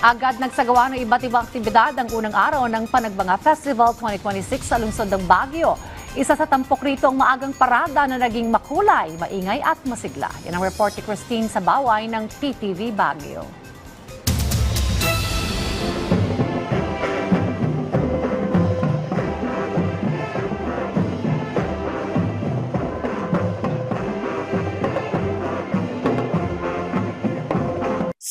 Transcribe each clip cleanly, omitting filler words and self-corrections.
Agad nagsagawa ng iba't ibang aktibidad ang unang araw ng Panagbanga Festival 2026 sa lungsod ng Baguio. Isa sa tampok rito ang maagang parada na naging makulay, maingay at masigla. Yan ang report ni Christine Sabaway ng PTV Baguio.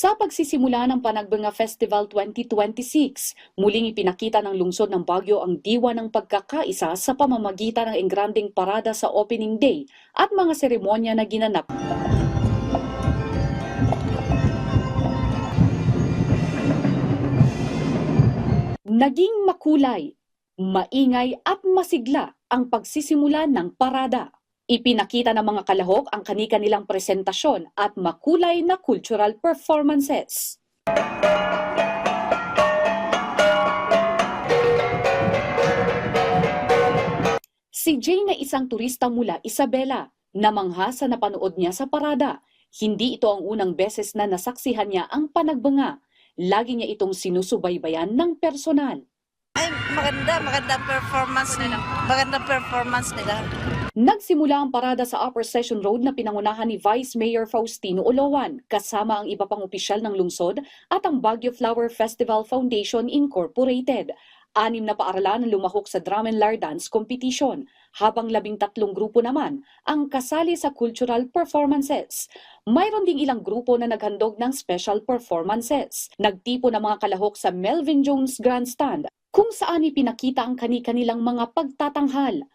Sa pagsisimula ng Panagbanga Festival 2026, muling ipinakita ng lungsod ng Baguio ang diwa ng pagkakaisa sa pamamagitan ng engranding parada sa opening day at mga seremonya na ginanap. Naging makulay, maingay at masigla ang pagsisimula ng parada. Ipinakita ng mga kalahok ang kani-kanilang presentasyon at makulay na cultural performances. Si Jane na isang turista mula Isabela, namangha sa napanood niya sa parada. Hindi ito ang unang beses na nasaksihan niya ang Panagbanga. Lagi niya itong sinusubaybayan ng personal. Ay, magandang performance nila. Magandang performance nila. Nagsimula ang parada sa Upper Session Road na pinangunahan ni Vice Mayor Faustino Olowan, kasama ang iba pang opisyal ng lungsod at ang Baguio Flower Festival Foundation Incorporated. 6 na paaralan ang lumahok sa Drum and Lyre Dance Competition, habang 13 grupo naman ang kasali sa cultural performances. Mayroon ding ilang grupo na naghandog ng special performances. Nagtipo ng mga kalahok sa Melvin Jones Grandstand, kung saan ipinakita ang kani-kanilang mga pagtatanghal.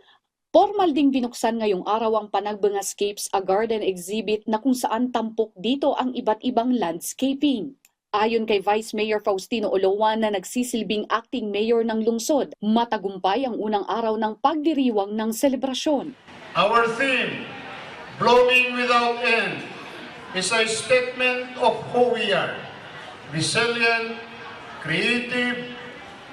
Formal ding binuksan ngayong araw ang Panagbanga Scapes, a garden exhibit na kung saan tampok dito ang iba't ibang landscaping. Ayon kay Vice Mayor Faustino Olowan na nagsisilbing acting mayor ng lungsod, matagumpay ang unang araw ng pagdiriwang ng selebrasyon. Our theme, Blooming Without End, is a statement of who we are. Resilient, creative,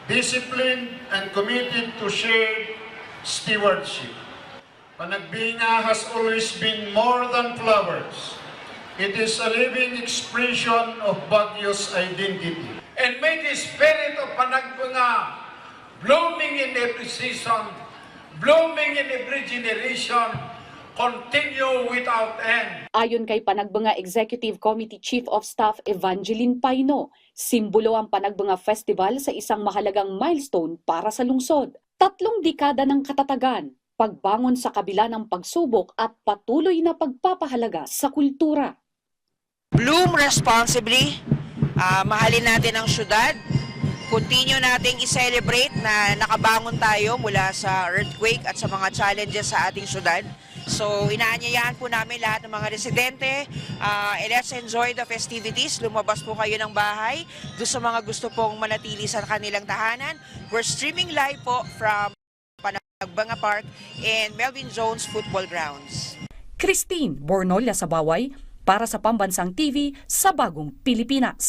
disciplined, and committed to shared stewardship. Panagbanga has always been more than flowers. It is a living expression of Baguio's identity. And may the spirit of Panagbanga blooming in every season, blooming in every generation, continue without end. Ayon kay Panagbanga Executive Committee Chief of Staff Evangeline Paino, simbolo ang Panagbanga Festival sa isang mahalagang milestone para sa lungsod. 3 dekada ng katatagan, pagbangon sa kabila ng pagsubok at patuloy na pagpapahalaga sa kultura. Bloom responsibly, mahalin natin ang syudad, continue nating i-celebrate na nakabangon tayo mula sa earthquake at sa mga challenges sa ating syudad. So inaanyayahan po namin lahat ng mga residente, let's enjoy the festivities. Lumabas po kayo ng bahay. Doon sa mga gusto pong manatili sa kanilang tahanan, we're streaming live po from Panagbanga Park and Melvin Jones Football Grounds. Christine Bornolia Sabaway para sa Pambansang TV sa Bagong Pilipinas.